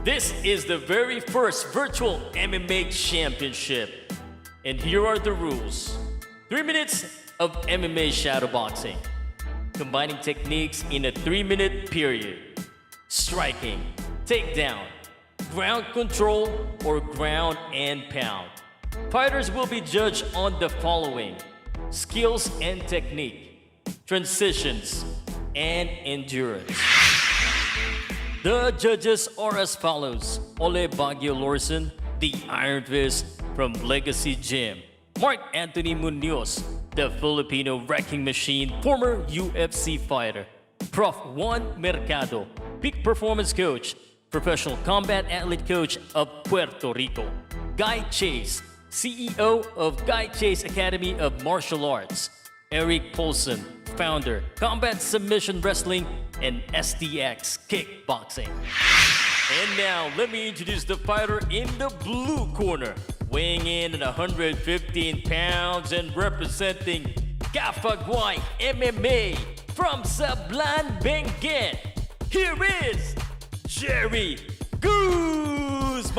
This is the very first virtual MMA championship. And here are the rules. 3 minutes of MMA Shadowboxing. Combining techniques in a 3-minute period. Striking, takedown, ground control, or ground and pound. Fighters will be judged on the following: skills and technique, transitions, and endurance. The judges are as follows: Ole Baguio Laursen, the Iron Fist from Legacy Gym; Mark Anthony Munoz, the Filipino wrecking machine, former UFC fighter; Prof. Juan Mercado, peak performance coach, professional combat athlete coach of Puerto Rico; Guy Chase, CEO of Guy Chase Academy of Martial Arts; Erik Paulson, founder, Combat Submission Wrestling and SDX Kickboxing. And now, let me introduce the fighter in the blue corner, weighing in at 115 pounds and representing Kafagway MMA from Sablan, Benguet. Here is Jerry Guzman.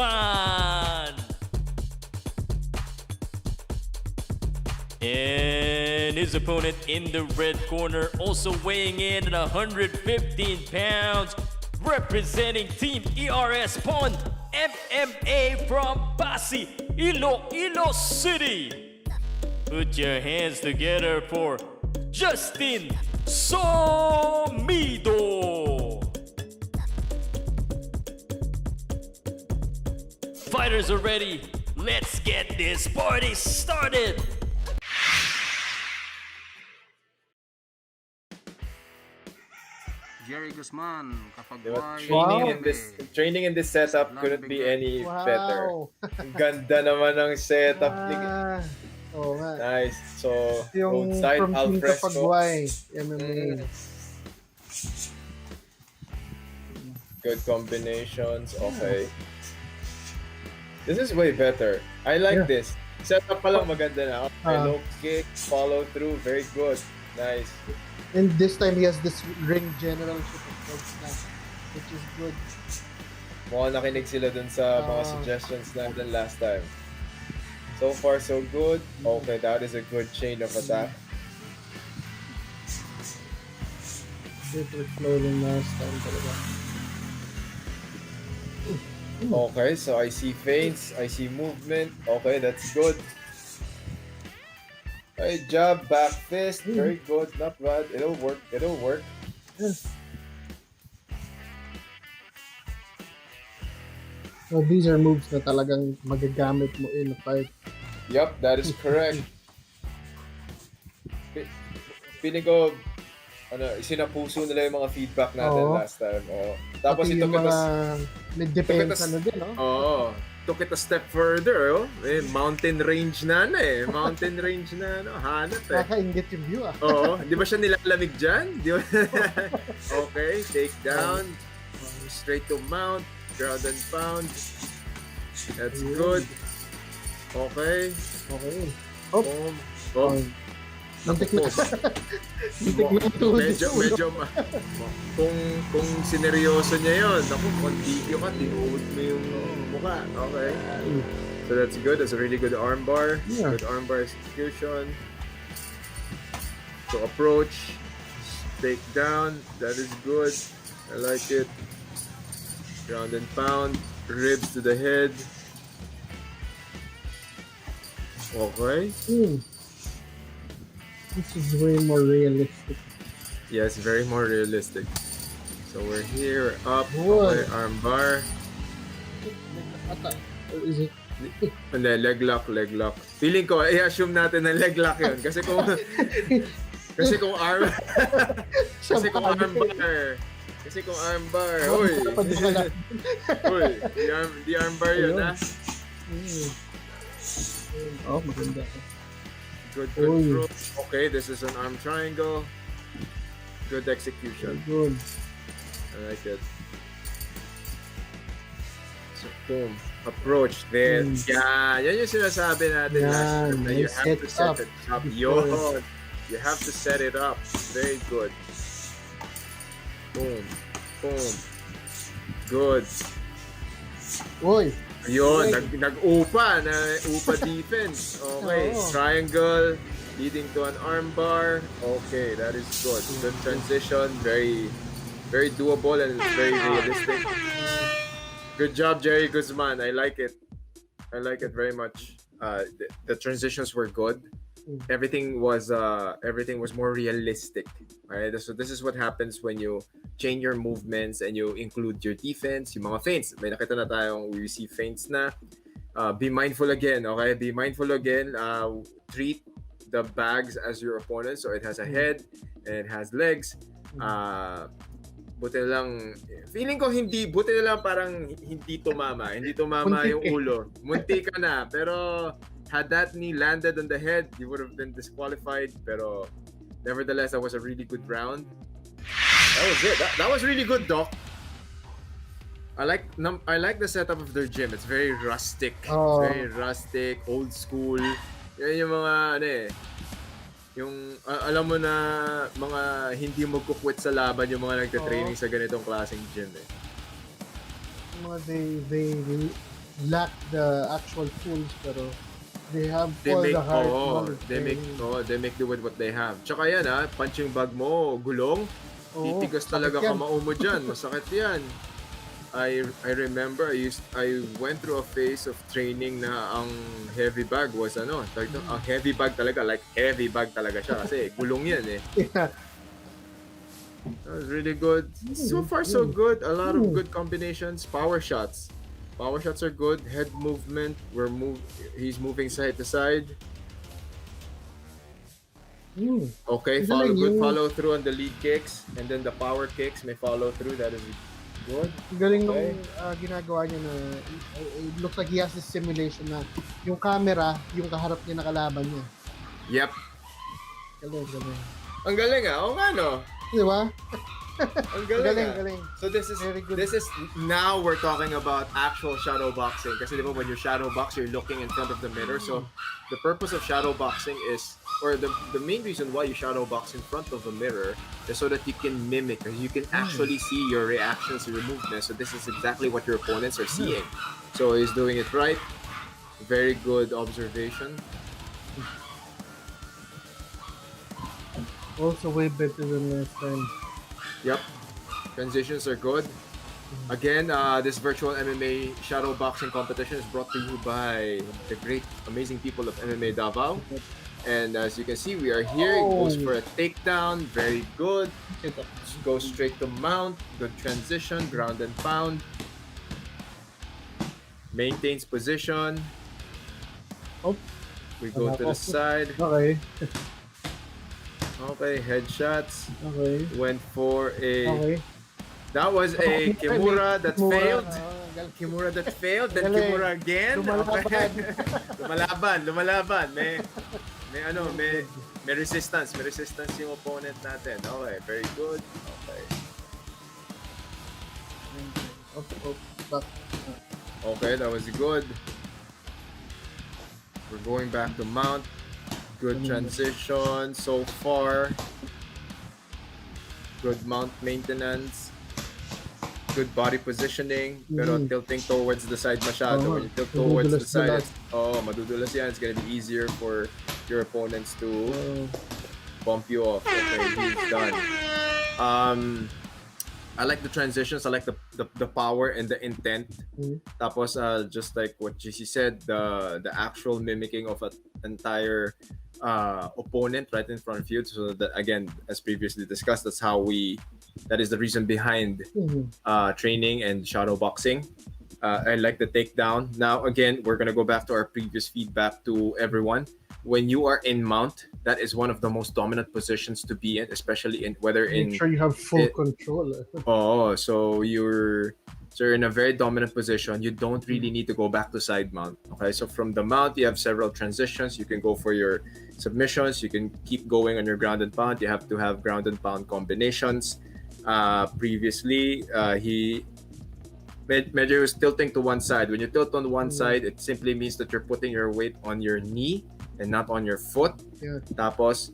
And his opponent in the red corner, also weighing in at 115 pounds, representing Team ERS'Pawn MMA from Pasi, Iloilo City. Put your hands together for Justine Somido. Fighters are ready. Let's get this party started. Jerry Guzman, Diba? Kafagway Training in this setup couldn't be any better. Ang ganda naman ng setup. Oo nga. Nice. So, Yung roadside from Team alfresco. Kafagway MMA. Good combinations. Okay. This is way better. I like this. Setup pa lang maganda na. Low kick, follow through, very good. Nice. And this time he has this ring generalship approach na, which is good. Mukhang nakinig sila dun sa mga suggestions natin last time. So far, so good. Okay, that is a good chain of attack. Better flow than last time talaga. Okay, so I see feints, I see movement. Okay, that's good. Okay, jab, back fist, very good, not bad. It'll work, it'll work. So these are moves na talagang magagamit mo in a fight. Yup, that is correct. Feeling ko, sinapuso nila yung mga feedback natin last time. Tapos pati ito yung mga mid-defense din, no? Took it a step further, mountain range na mountain range na, hanap Kakaingit yung view, di ba siya nilalamig dyan? Di ba? Okay, take down, straight to mount, ground and pound. That's good. Okay. Boom. Nantik na. Nantik na ito. Medyo kung sineryoso niya yun, naku, kung video ka, tinuod mo yung mukha. Okay. So that's good. That's a really good armbar. Yeah. Good armbar execution. So approach, take down. That is good. I like it. Ground and pound. Ribs to the head. Okay. This is way more realistic. Yes, very more realistic. So we're here, up, Whoa. okay, arm bar. Or is it? Hindi, leg lock. Feeling ko, i-assume natin na leg lock yun. Kasi kung arm bar, uy, di arm bar yun, ha? Oh, maganda. Good control. Okay, this is an arm triangle. Good execution. Good. I like it. So, boom. Approach there. Yan yung sinasabi natin last time. You have to set it up. You have to set it up. Very good. Boom. Good. Uy. Yun, Okay. nag-upa na upa defense. Okay, Oo. triangle leading to an armbar. Okay, that is good. Good transition, very very doable and it's very realistic. Good job, Jerry Guzman. I like it. I like it very much. The transitions were good. Everything was more realistic. Right? So this is what happens when you change your movements and you include your defense, yung mga feints. May nakita na tayong we see feints na. Be mindful again, okay? Be mindful again. Treat the bags as your opponent. So it has a head and it has legs. Buti na lang, feeling ko buti na lang parang hindi tumama Muntik yung ulo. Munti ka na, pero had that knee landed on the head, you would have been disqualified, pero nevertheless, that was a really good round. That was it. That was really good, Doc. I like the setup of their gym. It's very rustic. Oh. Very rustic, old school. Yan yung mga yung alam mo na mga hindi magkukwit sa laban yung mga nagte-training sa ganitong klaseng gym eh. They lack the actual tools pero they have all the hard knowledge. They make do with what they have. Tsaka yan punching bag mo, gulong. Titigas talaga kamao mo dyan. Masakit yan. I remember I went through a phase of training na ang heavy bag was ang heavy bag talaga, like heavy bag talaga siya kasi gulong yan eh. Yeah. That was really good. So far so good. A lot of good combinations. Power shots are good. Head movement, he's moving side to side. Okay, follow through on the lead kicks and then the power kicks may follow through. That is good. Galing nung ginagawa niya na it looks like he has this simulation na yung camera, yung kaharap niya na kalaban niya. Yep. Galing. Ang galing Oo nga no. Di ba? Ang galing. Galing. So this is now we're talking about actual shadow boxing. Kasi di ba when you shadow box, you're looking in front of the mirror. So the purpose of shadow boxing is, or the main reason why you shadow box in front of a mirror is so that you can mimic, and you can actually see your reactions to your movements. So this is exactly what your opponents are seeing. So he's doing it right. Very good observation. Also way better than last time. Yep. Transitions are good. Again, this virtual MMA shadow boxing competition is brought to you by the great, amazing people of MMA Davao. And as you can see, we are here. It goes for a takedown. Very good. Goes straight to mount. Good transition. Ground and pound. Maintains position. We go to the side. Okay. Okay, headshots. Okay. Went for a... Okay. That was a Kimura that failed. galing. Kimura that failed, then Galing. Kimura again. Lumalaban. Lumalaban. May resistance. May resistance yung opponent natin. Okay, very good. Okay. Okay, that was good. We're going back to mount. Good transition so far. Good mount maintenance. Good body positioning. Pero tilting towards the side masyado. When you tilt towards the side, madudulas yan. It's gonna be easier for your opponents to bump you off. Okay, he's done. I like the transitions. I like the power and the intent. Tapos, just like what JC said, the actual mimicking of an entire opponent right in front of you. So that, again, as previously discussed, that is the reason behind training and shadow boxing. I like the takedown. Now, again, we're gonna go back to our previous feedback to everyone. When you are in mount, that is one of the most dominant positions to be in, especially Make sure you have full control. So you're in a very dominant position. You don't really need to go back to side mount. Okay, so from the mount, you have several transitions. You can go for your submissions. You can keep going on your ground and pound. You have to have ground and pound combinations. Previously, he was tilting to one side. When you tilt on one side, it simply means that you're putting your weight on your knee and not on your foot. Yeah. Tapos,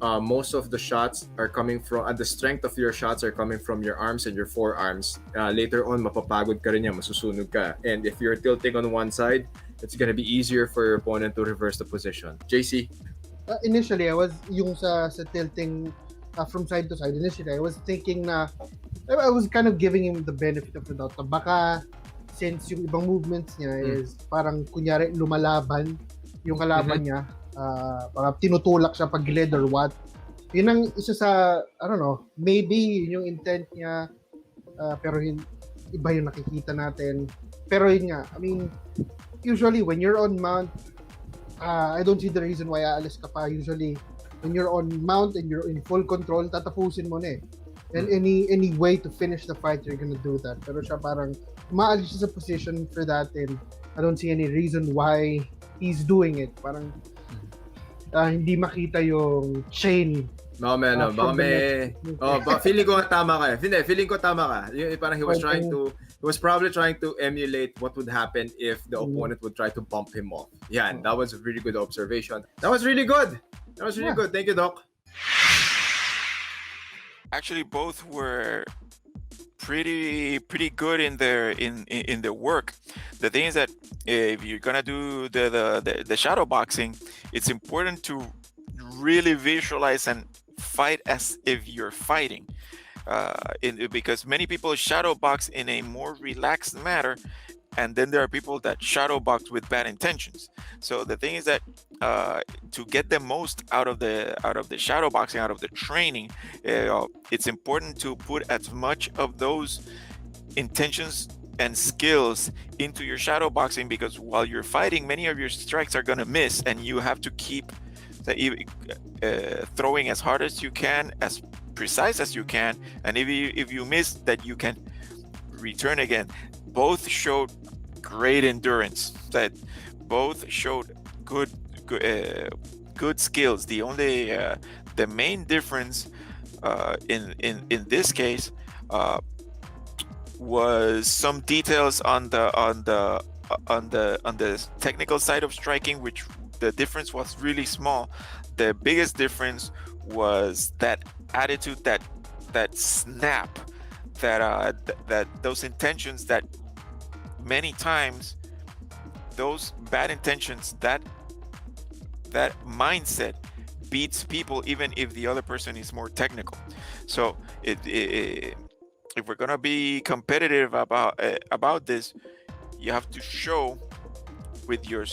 most of the shots are coming from, the strength of your shots are coming from your arms and your forearms. Later on, mapapagod ka rin yan, masusunog ka. And if you're tilting on one side, it's gonna be easier for your opponent to reverse the position. JC? Initially, I was yung sa tilting from side to side. Initially, I was thinking na I was kind of giving him the benefit of the doubt. Na baka since yung ibang movements niya is parang kunyari lumalaban yung kalaban niya, parang tinutulak siya pag gilid or what. Yun ang isa sa, I don't know, maybe yung intent niya, pero iba yung nakikita natin. Pero yun nga, I mean, usually when you're on mount, I don't see the reason why aalis ka pa. Usually, when you're on mount and you're in full control, tatapusin mo na eh. And any way to finish the fight, you're gonna do that. Pero siya parang maalis siya sa position for that, and I don't see any reason why he's doing it. Parang hindi makita yung chain. No, man, no. Baka may... feeling ko tama ka eh. Feeling ko tama ka. Yung, parang he was probably trying to emulate what would happen if the opponent would try to bump him off. Yeah, and that was a really good observation. That was really good. Good. Thank you, Doc. Actually, both were pretty good in their work. The thing is that if you're gonna do the shadow boxing, it's important to really visualize and fight as if you're fighting. Because many people shadow box in a more relaxed manner, and then there are people that shadow box with bad intentions. So the thing is that to get the most out of the shadow boxing, out of the training, it's important to put as much of those intentions and skills into your shadow boxing, because while you're fighting, many of your strikes are going to miss, and you have to keep throwing as hard as you can, as precise as you can, and if you miss, that you can return again. Both showed great endurance. That both showed good skills. The only the main difference in this case was some details on the technical side of striking, which the difference was really small. The biggest difference was that attitude, that snap, that those intentions, that many times those bad intentions, that mindset beats people even if the other person is more technical. So if we're gonna be competitive about this, you have to show with your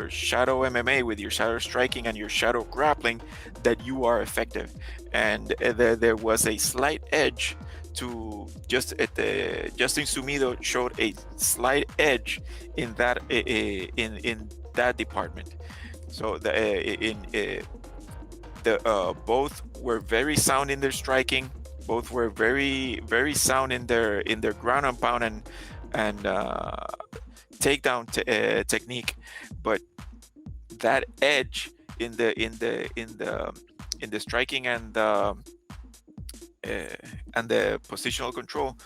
shadow MMA, with your shadow striking and your shadow grappling, that you are effective. And there was a slight edge to Justine Somido showed a slight edge in that in that department. So both were very sound in their striking. Both were very sound in their ground and pound and takedown technique. But that edge in the striking and the positional control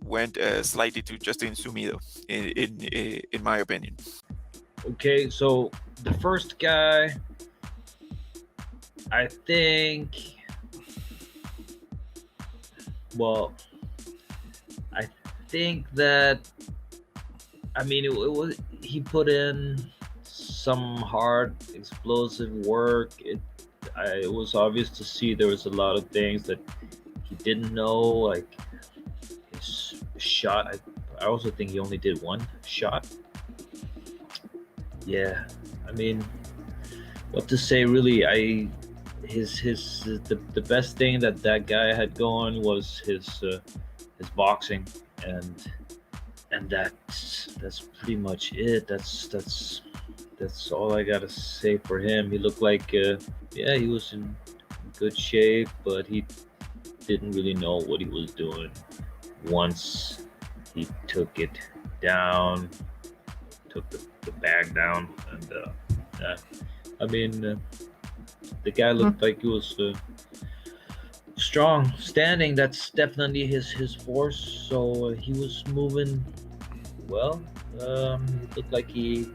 went slightly to Justine Somido, in my opinion. Okay, so the first guy, I think, that, I mean, it was, he put in some hard, explosive work. It was obvious to see there was a lot of things that he didn't know, like his shot. I also think he only did one shot. Yeah, I mean, what to say really? The best thing that guy had going was his boxing, and that's pretty much it. That's all I gotta say for him. He looked like he was in good shape, but he didn't really know what he was doing once he took it down, took the bag down, and I mean, the guy looked like he was strong standing. That's definitely his force. So he was moving well. It looked like his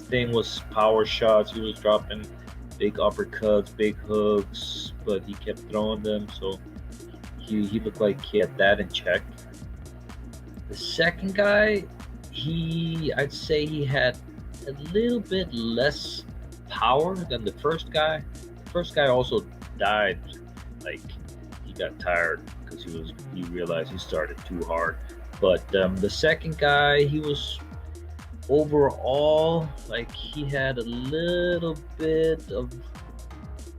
thing was power shots. He was dropping big uppercuts, big hooks, but he kept throwing them, so he looked like he had that in check. The second guy, I'd say he had a little bit less power than the first guy. The first guy also died, like he got tired because he realized he started too hard. But the second guy, he was overall like he had a little bit of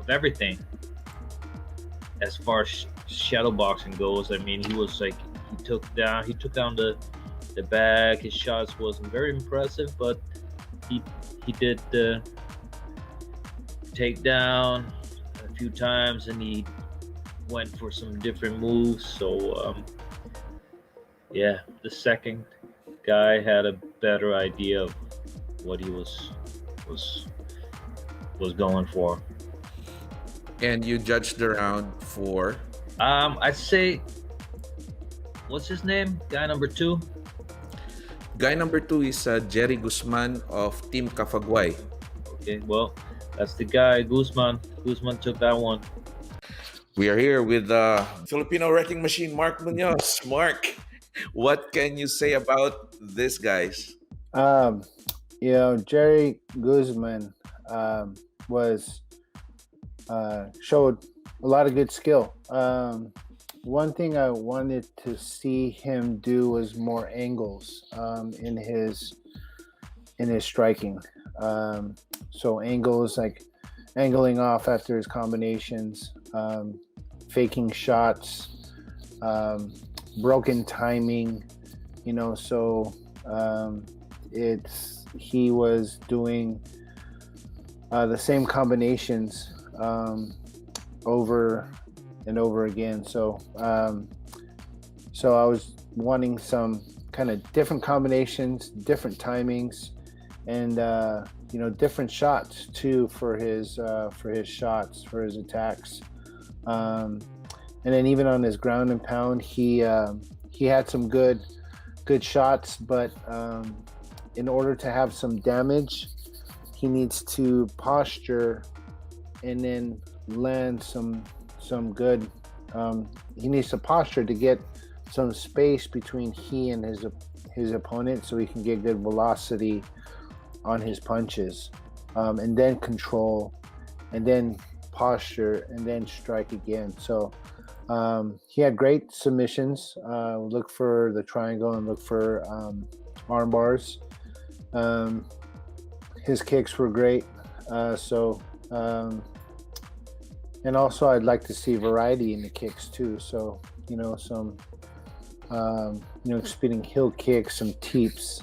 everything as far as shadow boxing goes. I mean, he was like he took down the bag. His shots wasn't very impressive, but he did the takedown a few times, and he went for some different moves. So yeah, the second guy had a better idea of what he was going for. And you judged the round for? I'd say, what's his name? Guy number 2? Guy number 2 is Jerry Guzman of Team Kafagway. Okay, well, that's the guy, Guzman. Guzman took that one. We are here with Filipino wrecking machine, Mark Munoz. Mark, what can you say about this, guys? Jerry Guzman showed a lot of good skill. One thing I wanted to see him do was more angles in his striking. So angles, like angling off after his combinations, faking shots, broken timing, so he was doing the same combinations over and over again. So I was wanting some kind of different combinations, different timings, and different shots too for his shots, for his attacks. And then even on his ground and pound, he had some good shots, but in order to have some damage, he needs to posture and then land some good. He needs to posture to get some space between he and his opponent, so he can get good velocity on his punches, and then control, and then posture, and then strike again. So he had great submissions. Look for the triangle and look for arm bars. His kicks were great. And also I'd like to see variety in the kicks too. So, some, spinning heel kicks, some teeps.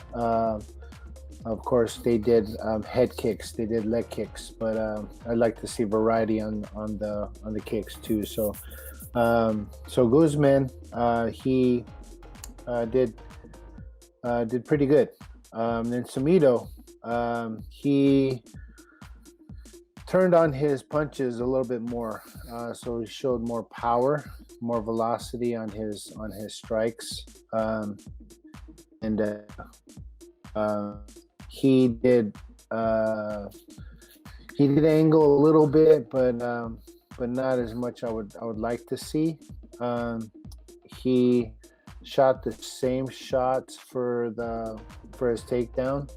Of course, they did head kicks, they did leg kicks, but I'd like to see variety on the kicks too. So Guzman, he did pretty good. Then Somido, he turned on his punches a little bit more, so he showed more power, more velocity on his strikes, and he did angle a little bit, but not as much I would like to see. He shot the same shots for his takedown,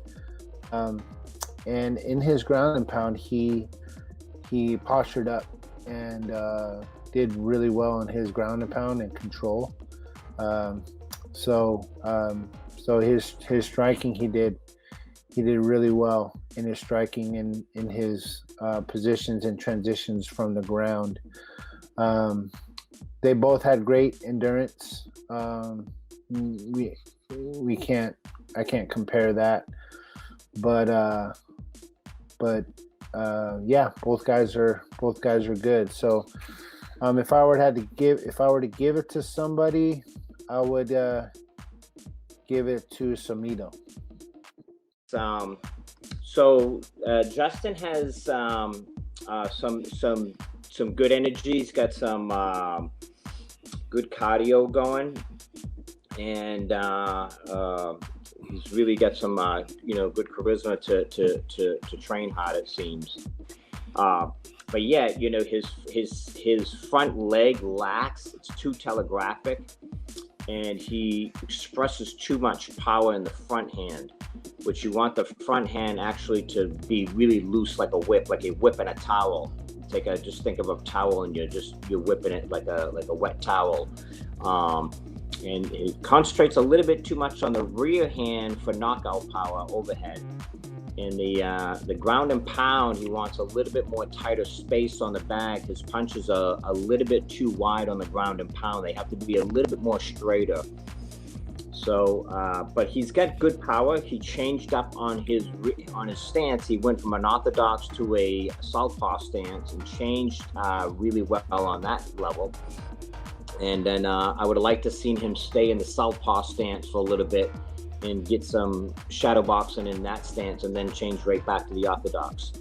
and in his ground and pound, he postured up and did really well in his ground and pound and control. So his striking, he did really well in his striking and in his positions and transitions from the ground. They both had great endurance. I can't compare that, but yeah, both guys are good. So if I were to give it to somebody, I would give it to Somido. So Justin has some good energy. He's got some good cardio going, and he's really got some good charisma to train hard, it seems. But yeah, you know, his front leg lacks. It's too telegraphic, and he expresses too much power in the front hand, which you want the front hand actually to be really loose, like a whip in a towel. Just think of a towel, and you're whipping it like a wet towel. And he concentrates a little bit too much on the rear hand for knockout power overhead. In the ground and pound, he wants a little bit more tighter space on the bag. His punches are a little bit too wide on the ground and pound. They have to be a little bit more straighter. So, but he's got good power. He changed up on his stance. He went from an orthodox to a southpaw stance and changed really well on that level. And then I would have liked to seen him stay in the southpaw stance for a little bit and get some shadow boxing in that stance, and then change right back to the orthodox,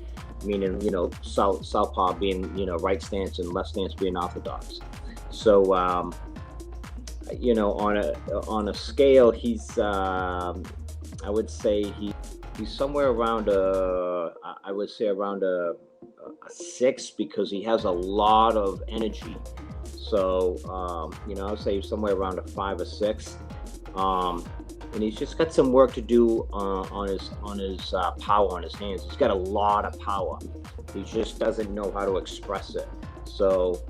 meaning, you know, southpaw being, you know, right stance and left stance being orthodox. So, you know, on a scale, he's I would say he's somewhere around a 6, because he has a lot of energy. So, you know, I would say somewhere around a 5 or 6. And he's just got some work to do on his power on his hands. He's got a lot of power. He just doesn't know how to express it. So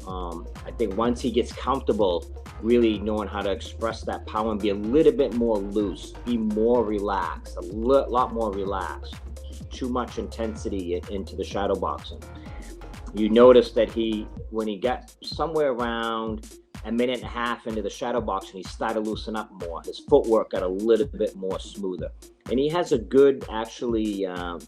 I think once he gets comfortable really knowing how to express that power and be a little bit more loose, be more relaxed, a lot more relaxed, too much intensity into the shadow boxing. You notice that when he got somewhere around a minute and a half into the shadow boxing, he started to loosen up more. His footwork got a little bit more smoother, and he has a good, actually,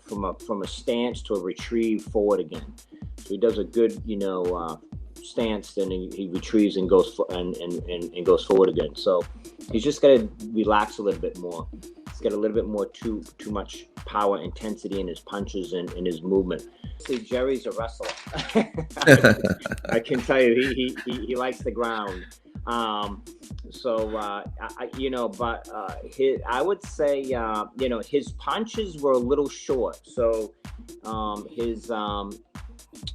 from a stance to a retrieve forward again. So he does a good, you know, stance, then he retrieves and goes and goes forward again. So he's just got to relax a little bit more. He's got a little bit more too much power, intensity in his punches and in his movement. See, Jerry's a wrestler. I can tell you, he likes the ground. You know, but I would say, you know, his punches were a little short. So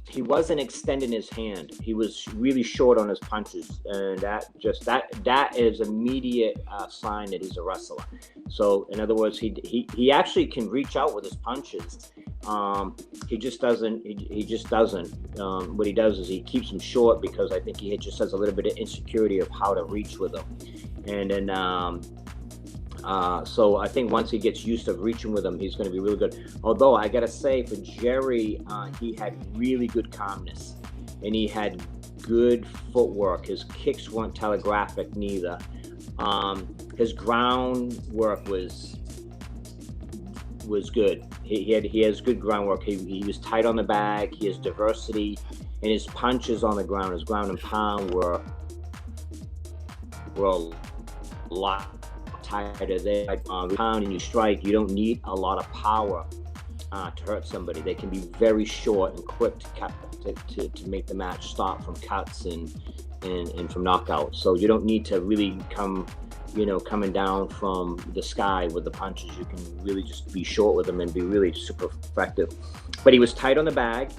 he wasn't extending his hand. He was really short on his punches, and that is immediate sign that he's a wrestler. So in other words, he actually can reach out with his punches. He just doesn't. What he does is he keeps them short, because I think he just has a little bit of insecurity of how to reach with them. And then so I think once he gets used to reaching with them, he's going to be really good. Although I got to say, for Jerry, he had really good calmness, and he had good footwork. His kicks weren't telegraphic neither. His ground work was good. He has good groundwork. He was tight on the bag. He has diversity, and his punches on the ground, his ground and pound were a lot tighter. They pound and you strike. You don't need a lot of power to hurt somebody. They can be very short and quick to make the match stop from cuts and from knockouts. So you don't need to really coming down from the sky with the punches. You can really just be short with them and be really super effective. But he was tight on the bag,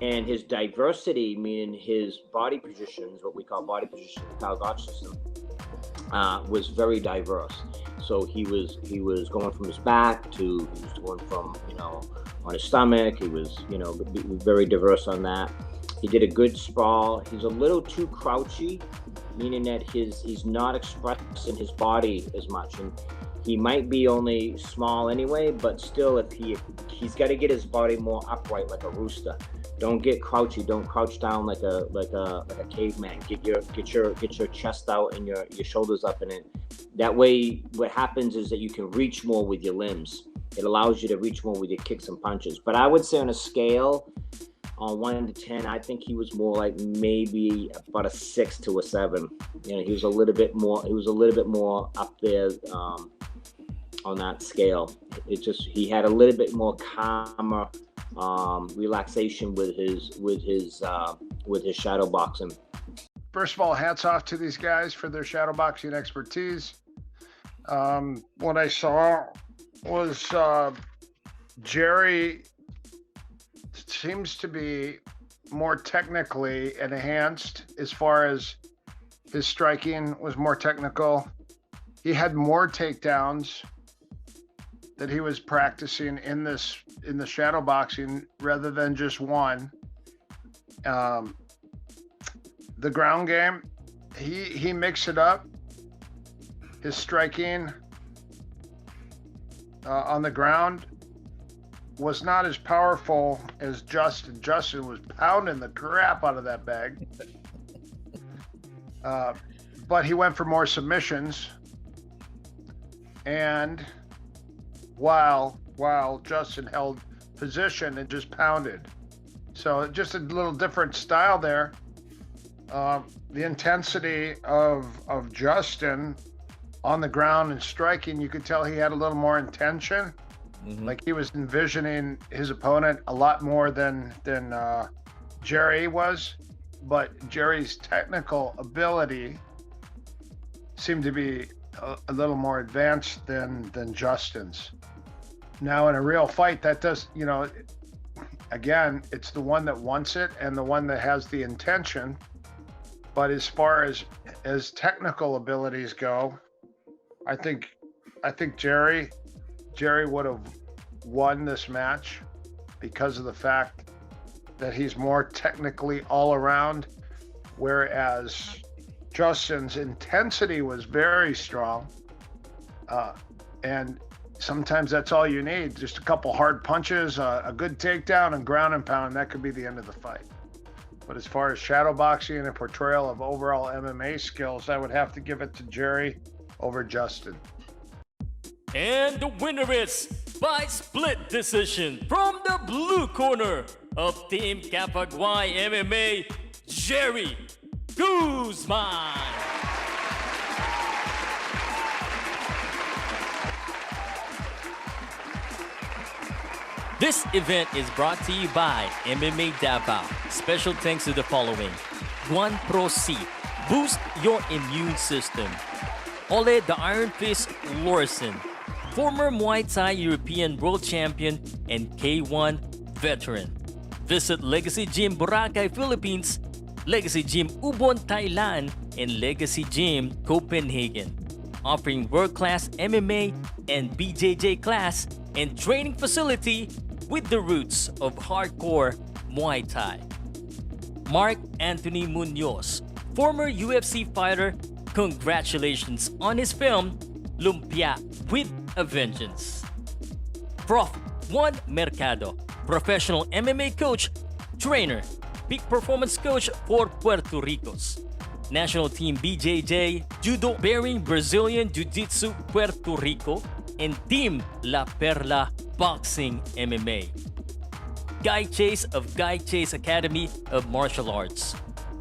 and his diversity, meaning his body positions, what we call body position, the Kafagway system, was very diverse. So he was going from his back to, he was going from, you know, on his stomach. He was, you know, very diverse on that. He did a good sprawl. He's a little too crouchy, meaning that he's not expressing his body as much, and he might be only small anyway, but still, if he's got to get his body more upright, like a rooster. Don't get crouchy. Don't crouch down like a caveman. Get your chest out and your shoulders up in it. That way, what happens is that you can reach more with your limbs. It allows you to reach more with your kicks and punches. But I would say on a scale, on 1 to 10, I think he was more like maybe about a 6 to a 7. You know, he was a little bit more up there on that scale. He had a little bit more calmer relaxation with his shadow boxing. First of all, hats off to these guys for their shadow boxing expertise. What I saw was Jerry seems to be more technically enhanced as far as his striking was more technical. He had more takedowns that he was practicing in the shadow boxing rather than just one. The ground game, he mixed it up. His striking on the ground was not as powerful as Justin. Justin was pounding the crap out of that bag. But he went for more submissions. And while Justin held position and just pounded. So just a little different style there. The intensity of Justin on the ground and striking, you could tell he had a little more intention. Mhm. Like he was envisioning his opponent a lot more than Jerry was. But Jerry's technical ability seemed to be a little more advanced than Justin's. Now in a real fight, that does, again, it's the one that wants it and the one that has the intention. But as far as technical abilities go, I think Jerry would have won this match because of the fact that he's more technically all around, whereas Justin's intensity was very strong. And sometimes that's all you need. Just a couple hard punches, a good takedown and ground and pound, and that could be the end of the fight. But as far as shadow boxing and a portrayal of overall MMA skills, I would have to give it to Jerry over Justin. And the winner is by split decision from the blue corner of Team Kafagway MMA, Jerry Guzman. This event is brought to you by MMA Davao. Special thanks to the following: Juan Prof, boost your immune system. Ole the Iron Fist Laursen, former Muay Thai European World Champion and K1 veteran. Visit Legacy Gym Boracay, Philippines, Legacy Gym Ubon, Thailand, and Legacy Gym Copenhagen, offering world-class MMA and BJJ class and training facility with the roots of hardcore Muay Thai. Mark Anthony Munoz, former UFC fighter, congratulations on his film Lumpia with a Vengeance. Prof. Juan Mercado, professional MMA coach, trainer, peak performance coach for Puerto Rico's national team BJJ, Judo bearing Brazilian Jiu-Jitsu Puerto Rico, and Team La Perla Boxing MMA. Guy Chase of Guy Chase Academy of Martial Arts.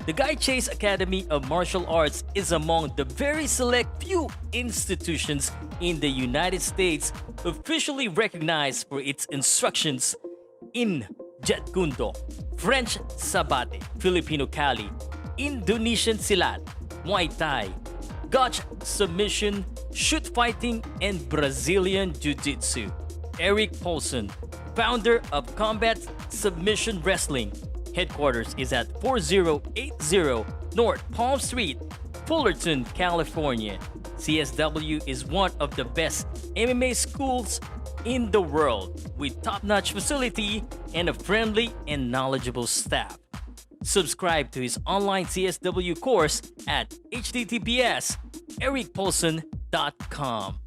The Guy Chase Academy of Martial Arts is among the very select few institutions in the United States officially recognized for its instructions in Jet Kundo, French Sabate, Filipino Kali, Indonesian Silat, Muay Thai, Gotch Submission, Shoot Fighting, and Brazilian Jiu-Jitsu. Erik Paulson, founder of Combat Submission Wrestling. Headquarters is at 4080 North Palm Street, Fullerton, California. CSW is one of the best MMA schools in the world with top-notch facility and a friendly and knowledgeable staff. Subscribe to his online CSW course at https erikpaulson.com.